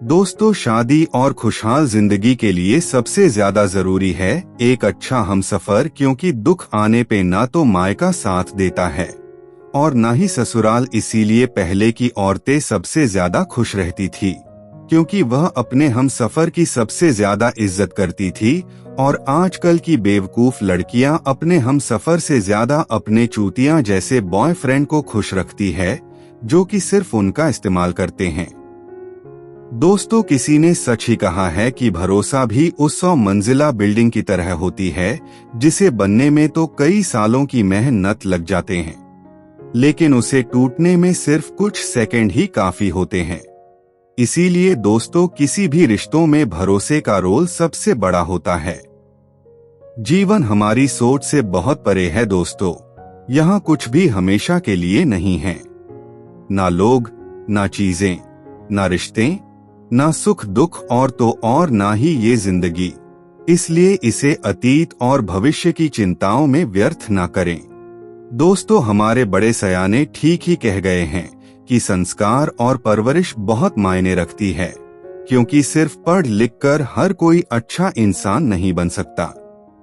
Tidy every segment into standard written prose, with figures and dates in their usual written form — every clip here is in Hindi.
दोस्तों, शादी और खुशहाल जिंदगी के लिए सबसे ज्यादा जरूरी है एक अच्छा हमसफर, क्योंकि दुख आने पे ना तो मायका साथ देता है और ना ही ससुराल। इसीलिए पहले की औरतें सबसे ज्यादा खुश रहती थी, क्योंकि वह अपने हमसफर की सबसे ज्यादा इज्जत करती थी। और आजकल की बेवकूफ लड़कियां अपने हमसफर से ज्यादा अपने चूतियां जैसे बॉयफ्रेंड को खुश रखती है, जो कि सिर्फ उनका इस्तेमाल करते हैं। दोस्तों, किसी ने सच ही कहा है कि भरोसा भी उस 100 मंजिला बिल्डिंग की तरह होती है, जिसे बनने में तो कई सालों की मेहनत लग जाते हैं, लेकिन उसे टूटने में सिर्फ कुछ सेकंड ही काफी होते हैं। इसीलिए दोस्तों, किसी भी रिश्तों में भरोसे का रोल सबसे बड़ा होता है। जीवन हमारी सोच से बहुत परे है दोस्तों। यहाँ कुछ भी हमेशा के लिए नहीं है, ना लोग, ना चीजें, ना रिश्ते, ना सुख दुख, और ना ही ये जिंदगी। इसलिए इसे अतीत और भविष्य की चिंताओं में व्यर्थ ना करें। दोस्तों, हमारे बड़े सयाने ठीक ही कह गए हैं कि संस्कार और परवरिश बहुत मायने रखती है, क्योंकि सिर्फ पढ़ लिख कर हर कोई अच्छा इंसान नहीं बन सकता।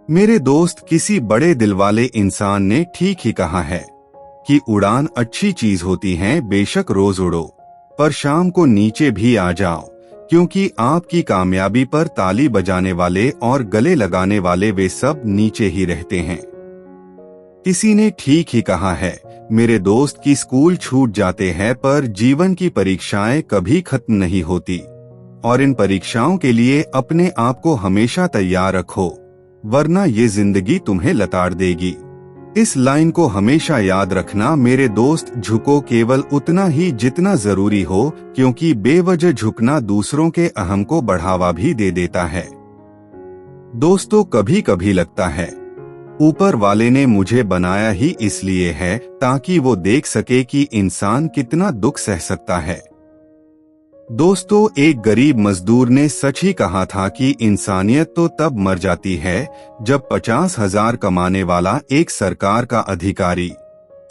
मेरे दोस्त, किसी बड़े दिल वाले इंसान ने ठीक ही कहा है कि उड़ान अच्छी चीज होती है, बेशक रोज उड़ो, पर शाम को नीचे भी आ जाओ, क्योंकि आपकी कामयाबी पर ताली बजाने वाले और गले लगाने वाले वे सब नीचे ही रहते हैं। किसी ने ठीक ही कहा है मेरे दोस्त कि स्कूल छूट जाते हैं, पर जीवन की परीक्षाएं कभी खत्म नहीं होती, और इन परीक्षाओं के लिए अपने आप को हमेशा तैयार रखो, वरना ये जिंदगी तुम्हें लताड़ देगी। इस लाइन को हमेशा याद रखना मेरे दोस्त। झुको केवल उतना ही जितना जरूरी हो, क्योंकि बेवजह झुकना दूसरों के अहम को बढ़ावा भी दे देता है। दोस्तों, कभी कभी लगता है ऊपर वाले ने मुझे बनाया ही इसलिए है ताकि वो देख सके कि इंसान कितना दुख सह सकता है। दोस्तों, एक गरीब मजदूर ने सच ही कहा था कि इंसानियत तो तब मर जाती है जब 50,000 कमाने वाला एक सरकार का अधिकारी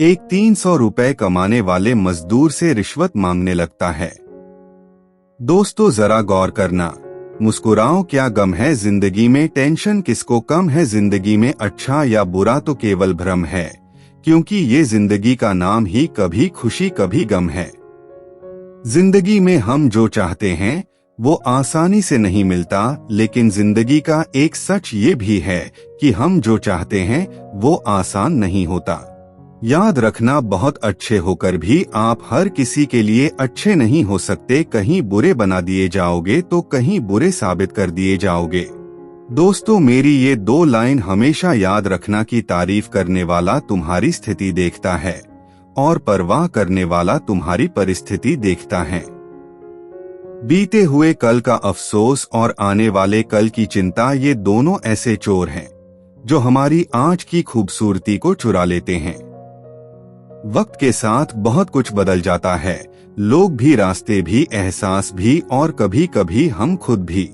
एक 300 रुपए कमाने वाले मजदूर से रिश्वत मांगने लगता है। दोस्तों, जरा गौर करना, मुस्कुराओ क्या गम है जिंदगी में, टेंशन किसको कम है जिंदगी में, अच्छा या बुरा तो केवल भ्रम है, क्योंकि ये जिंदगी का नाम ही कभी खुशी कभी गम है। जिंदगी में हम जो चाहते हैं वो आसानी से नहीं मिलता, लेकिन जिंदगी का एक सच ये भी है कि हम जो चाहते हैं वो आसान नहीं होता। याद रखना, बहुत अच्छे होकर भी आप हर किसी के लिए अच्छे नहीं हो सकते। कहीं बुरे बना दिए जाओगे तो कहीं बुरे साबित कर दिए जाओगे। दोस्तों, मेरी ये 2 लाइन हमेशा याद रखना कि तारीफ करने वाला तुम्हारी स्थिति देखता है और परवाह करने वाला तुम्हारी परिस्थिति देखता है। बीते हुए कल का अफसोस और आने वाले कल की चिंता, ये दोनों ऐसे चोर हैं जो हमारी आज की खूबसूरती को चुरा लेते हैं। वक्त के साथ बहुत कुछ बदल जाता है, लोग भी, रास्ते भी, एहसास भी, और कभी कभी हम खुद भी।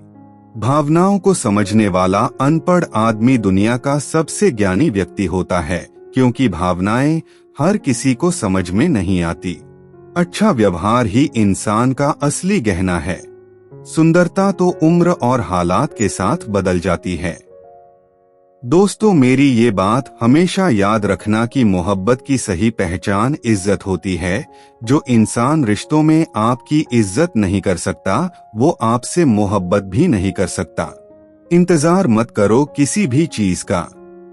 भावनाओं को समझने वाला अनपढ़ आदमी दुनिया का सबसे ज्ञानी व्यक्ति होता है, क्योंकि भावनाएं हर किसी को समझ में नहीं आती। अच्छा व्यवहार ही इंसान का असली गहना है। सुंदरता तो उम्र और हालात के साथ बदल जाती है। दोस्तों, मेरी ये बात हमेशा याद रखना कि मोहब्बत की सही पहचान इज्जत होती है। जो इंसान रिश्तों में आपकी इज्जत नहीं कर सकता, वो आपसे मोहब्बत भी नहीं कर सकता। इंतजार मत करो किसी भी चीज का,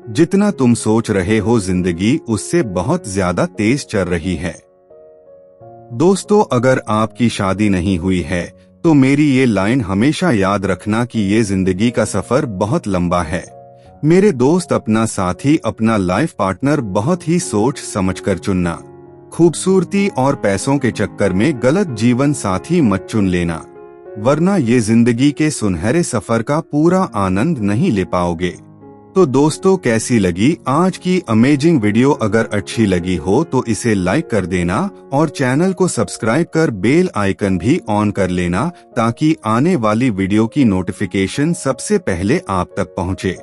जितना तुम सोच रहे हो जिंदगी उससे बहुत ज्यादा तेज चल रही है। दोस्तों, अगर आपकी शादी नहीं हुई है तो मेरी ये लाइन हमेशा याद रखना कि ये जिंदगी का सफर बहुत लंबा है। मेरे दोस्त, अपना साथी, अपना लाइफ पार्टनर बहुत ही सोच समझकर चुनना। खूबसूरती और पैसों के चक्कर में गलत जीवन साथी मत चुन लेना, वरना ये जिंदगी के सुनहरे सफर का पूरा आनंद नहीं ले पाओगे। तो दोस्तों, कैसी लगी आज की अमेजिंग वीडियो? अगर अच्छी लगी हो तो इसे लाइक कर देना और चैनल को सब्सक्राइब कर बेल आइकन भी ऑन कर लेना, ताकि आने वाली वीडियो की नोटिफिकेशन सबसे पहले आप तक पहुंचे।